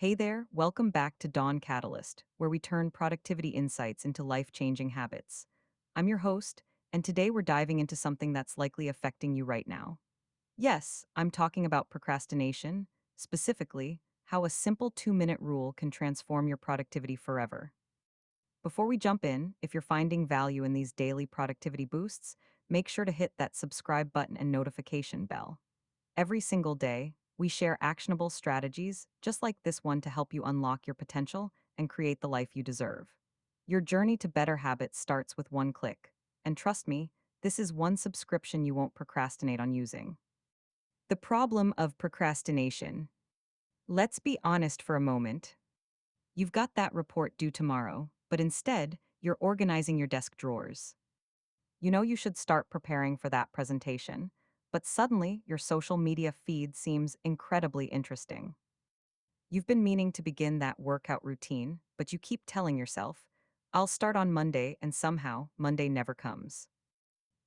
Hey there, welcome back to Dawn Catalyst, where we turn productivity insights into life-changing habits. I'm your host, and today we're diving into something that's likely affecting you right now. Yes, I'm talking about procrastination, specifically, how a simple 2-minute rule can transform your productivity forever. Before we jump in, if you're finding value in these daily productivity boosts, make sure to hit that subscribe button and notification bell. Every single day, we share actionable strategies just like this one to help you unlock your potential and create the life you deserve. Your journey to better habits starts with one click. And trust me, this is one subscription you won't procrastinate on using. The problem of procrastination. Let's be honest for a moment. You've got that report due tomorrow, but instead, you're organizing your desk drawers. You know you should start preparing for that presentation, but suddenly your social media feed seems incredibly interesting. You've been meaning to begin that workout routine, but you keep telling yourself, I'll start on Monday, and somehow Monday never comes.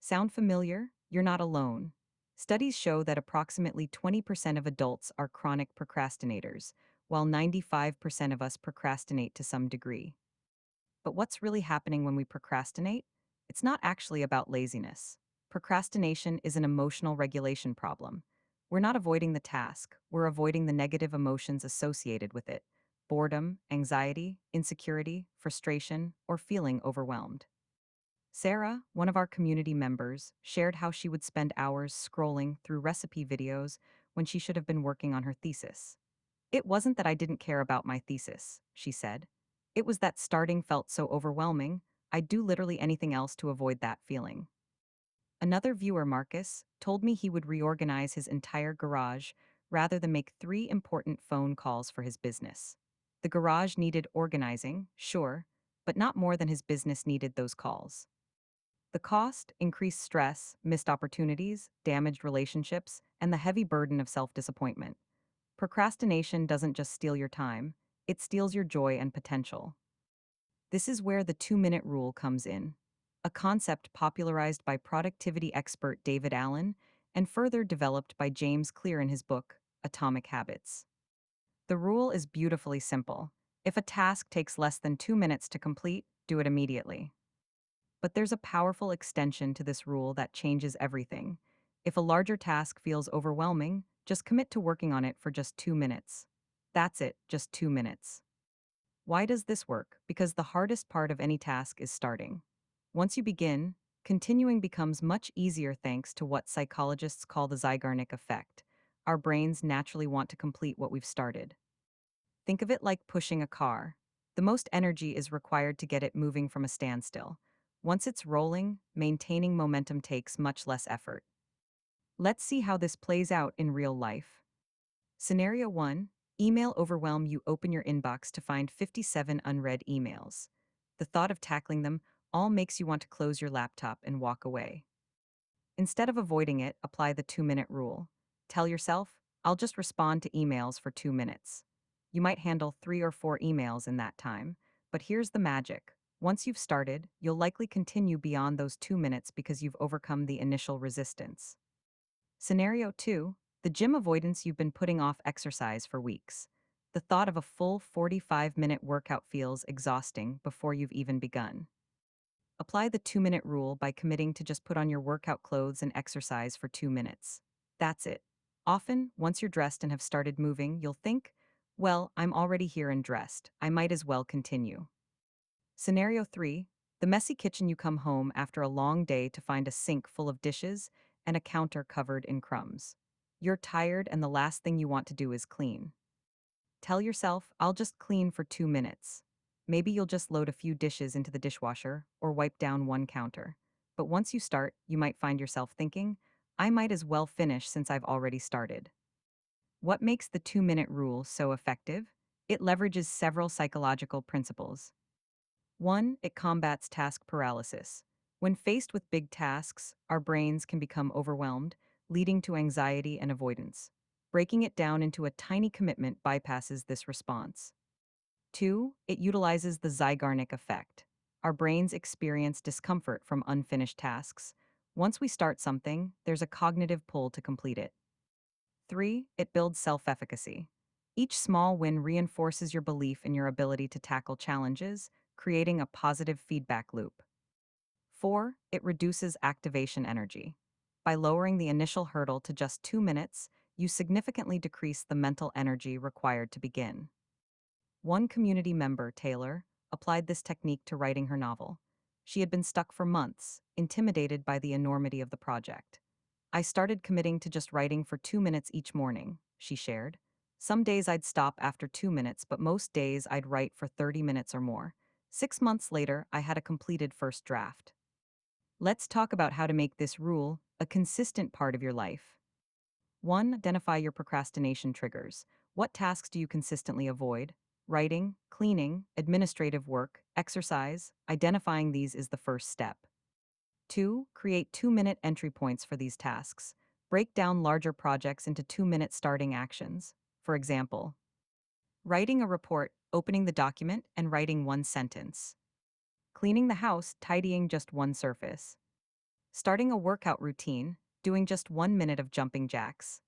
Sound familiar? You're not alone. Studies show that approximately 20% of adults are chronic procrastinators, while 95% of us procrastinate to some degree. But what's really happening when we procrastinate? It's not actually about laziness. Procrastination is an emotional regulation problem. We're not avoiding the task, we're avoiding the negative emotions associated with it: boredom, anxiety, insecurity, frustration, or feeling overwhelmed. Sarah, one of our community members, shared how she would spend hours scrolling through recipe videos when she should have been working on her thesis. It wasn't that I didn't care about my thesis, she said. It was that starting felt so overwhelming, I'd do literally anything else to avoid that feeling. Another viewer, Marcus, told me he would reorganize his entire garage rather than make 3 important phone calls for his business. The garage needed organizing, sure, but not more than his business needed those calls. The cost, increased stress, missed opportunities, damaged relationships, and the heavy burden of self-disappointment. Procrastination doesn't just steal your time, it steals your joy and potential. This is where the 2-minute rule comes in, a concept popularized by productivity expert David Allen and further developed by James Clear in his book, Atomic Habits. The rule is beautifully simple. If a task takes less than 2 minutes to complete, do it immediately. But there's a powerful extension to this rule that changes everything. If a larger task feels overwhelming, just commit to working on it for just 2 minutes. That's it, just 2 minutes. Why does this work? Because the hardest part of any task is starting. Once you begin, continuing becomes much easier thanks to what psychologists call the Zeigarnik effect. Our brains naturally want to complete what we've started. Think of it like pushing a car. The most energy is required to get it moving from a standstill. Once it's rolling, maintaining momentum takes much less effort. Let's see how this plays out in real life. Scenario 1. Email overwhelm. You open your inbox to find 57 unread emails. The thought of tackling them all makes you want to close your laptop and walk away. Instead of avoiding it, apply the 2-minute rule. Tell yourself, I'll just respond to emails for 2 minutes. You might handle 3 or 4 emails in that time, but here's the magic. Once you've started, you'll likely continue beyond those 2 minutes because you've overcome the initial resistance. Scenario 2. The gym avoidance. You've been putting off exercise for weeks. The thought of a full 45-minute workout feels exhausting before you've even begun. Apply the 2-minute rule by committing to just put on your workout clothes and exercise for 2 minutes. That's it. Often, once you're dressed and have started moving, you'll think, well, I'm already here and dressed. I might as well continue. Scenario 3. The messy kitchen. You come home after a long day to find a sink full of dishes and a counter covered in crumbs. You're tired and the last thing you want to do is clean. Tell yourself, I'll just clean for 2 minutes. Maybe you'll just load a few dishes into the dishwasher or wipe down one counter. But once you start, you might find yourself thinking, I might as well finish since I've already started. What makes the 2-minute rule so effective? It leverages several psychological principles. 1. It combats task paralysis. When faced with big tasks, our brains can become overwhelmed, leading to anxiety and avoidance. Breaking it down into a tiny commitment bypasses this response. 2. It utilizes the Zeigarnik effect. Our brains experience discomfort from unfinished tasks. Once we start something, there's a cognitive pull to complete it. 3. It builds self-efficacy. Each small win reinforces your belief in your ability to tackle challenges, creating a positive feedback loop. 4. It reduces activation energy. By lowering the initial hurdle to just 2 minutes, you significantly decrease the mental energy required to begin. One community member, Taylor, applied this technique to writing her novel. She had been stuck for months, intimidated by the enormity of the project. I started committing to just writing for 2 minutes each morning, she shared. Some days I'd stop after 2 minutes, but most days I'd write for 30 minutes or more. 6 months later, I had a completed first draft. Let's talk about how to make this rule a consistent part of your life. 1. Identify your procrastination triggers. What tasks do you consistently avoid? Writing, cleaning, administrative work, exercise. Identifying these is the first step. 2. Create 2-minute entry points for these tasks. Break down larger projects into 2-minute starting actions. For example, writing a report, opening the document, and writing one sentence. Cleaning the house, tidying just one surface. Starting a workout routine, doing just 1 minute of jumping jacks.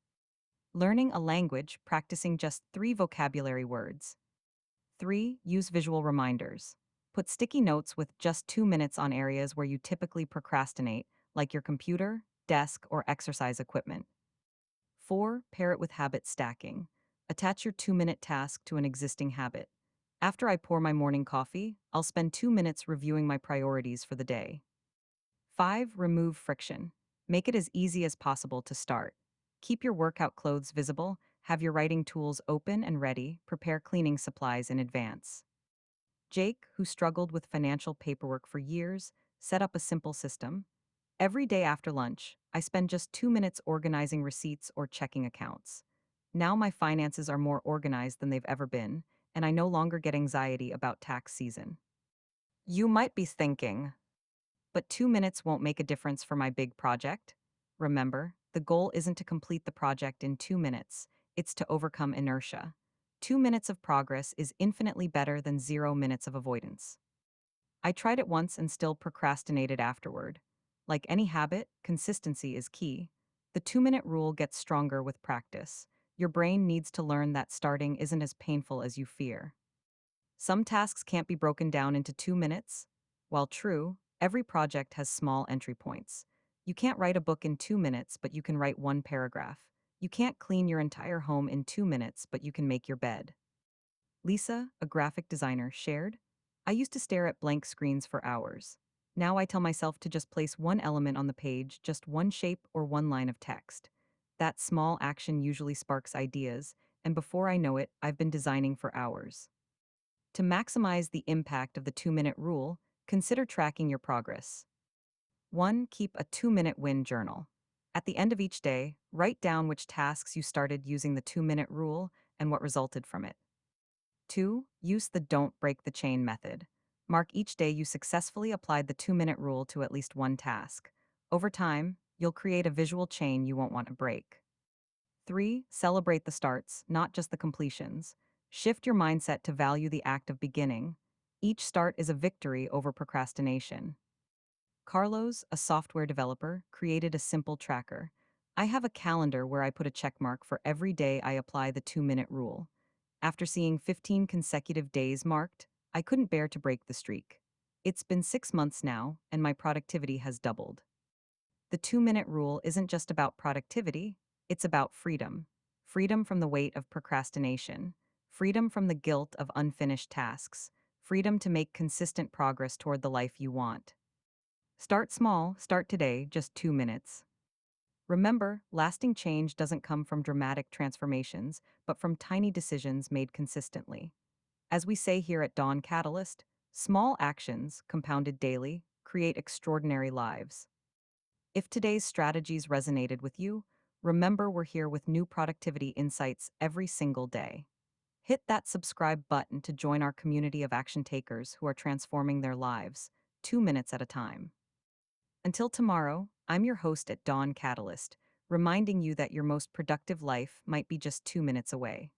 Learning a language, practicing just 3 vocabulary words. 3. Use visual reminders. Put sticky notes with just 2 minutes on areas where you typically procrastinate, like your computer, desk, or exercise equipment. 4. Pair it with habit stacking. Attach your 2-minute task to an existing habit. After I pour my morning coffee, I'll spend 2 minutes reviewing my priorities for the day. 5. Remove friction. Make it as easy as possible to start. Keep your workout clothes visible, have your writing tools open and ready, prepare cleaning supplies in advance. Jake, who struggled with financial paperwork for years, set up a simple system. Every day after lunch, I spend just 2 minutes organizing receipts or checking accounts. Now my finances are more organized than they've ever been, and I no longer get anxiety about tax season. You might be thinking, but 2 minutes won't make a difference for my big project. Remember, the goal isn't to complete the project in 2 minutes, it's to overcome inertia. 2 minutes of progress is infinitely better than 0 minutes of avoidance. I tried it once and still procrastinated afterward. Like any habit, consistency is key. The 2-minute rule gets stronger with practice. Your brain needs to learn that starting isn't as painful as you fear. Some tasks can't be broken down into 2 minutes. While true, every project has small entry points. You can't write a book in 2 minutes, but you can write one paragraph. You can't clean your entire home in 2 minutes, but you can make your bed. Lisa, a graphic designer, shared, I used to stare at blank screens for hours. Now I tell myself to just place one element on the page, just one shape or one line of text. That small action usually sparks ideas, and before I know it, I've been designing for hours. To maximize the impact of the 2-minute rule, consider tracking your progress. 1. Keep a 2-minute win journal. At the end of each day, write down which tasks you started using the 2-minute rule and what resulted from it. 2. Use the don't break the chain method. Mark each day you successfully applied the 2-minute rule to at least one task. Over time, you'll create a visual chain you won't want to break. 3. Celebrate the starts, not just the completions. Shift your mindset to value the act of beginning. Each start is a victory over procrastination. Carlos, a software developer, created a simple tracker. I have a calendar where I put a check mark for every day I apply the 2-minute rule. After seeing 15 consecutive days marked, I couldn't bear to break the streak. It's been 6 months now, and my productivity has doubled. The 2-minute rule isn't just about productivity, it's about freedom. Freedom from the weight of procrastination, freedom from the guilt of unfinished tasks, freedom to make consistent progress toward the life you want. Start small, start today, just 2 minutes. Remember, lasting change doesn't come from dramatic transformations, but from tiny decisions made consistently. As we say here at Dawn Catalyst, small actions, compounded daily, create extraordinary lives. If today's strategies resonated with you, remember we're here with new productivity insights every single day. Hit that subscribe button to join our community of action takers who are transforming their lives, 2 minutes at a time. Until tomorrow, I'm your host at Dawn Catalyst, reminding you that your most productive life might be just 2 minutes away.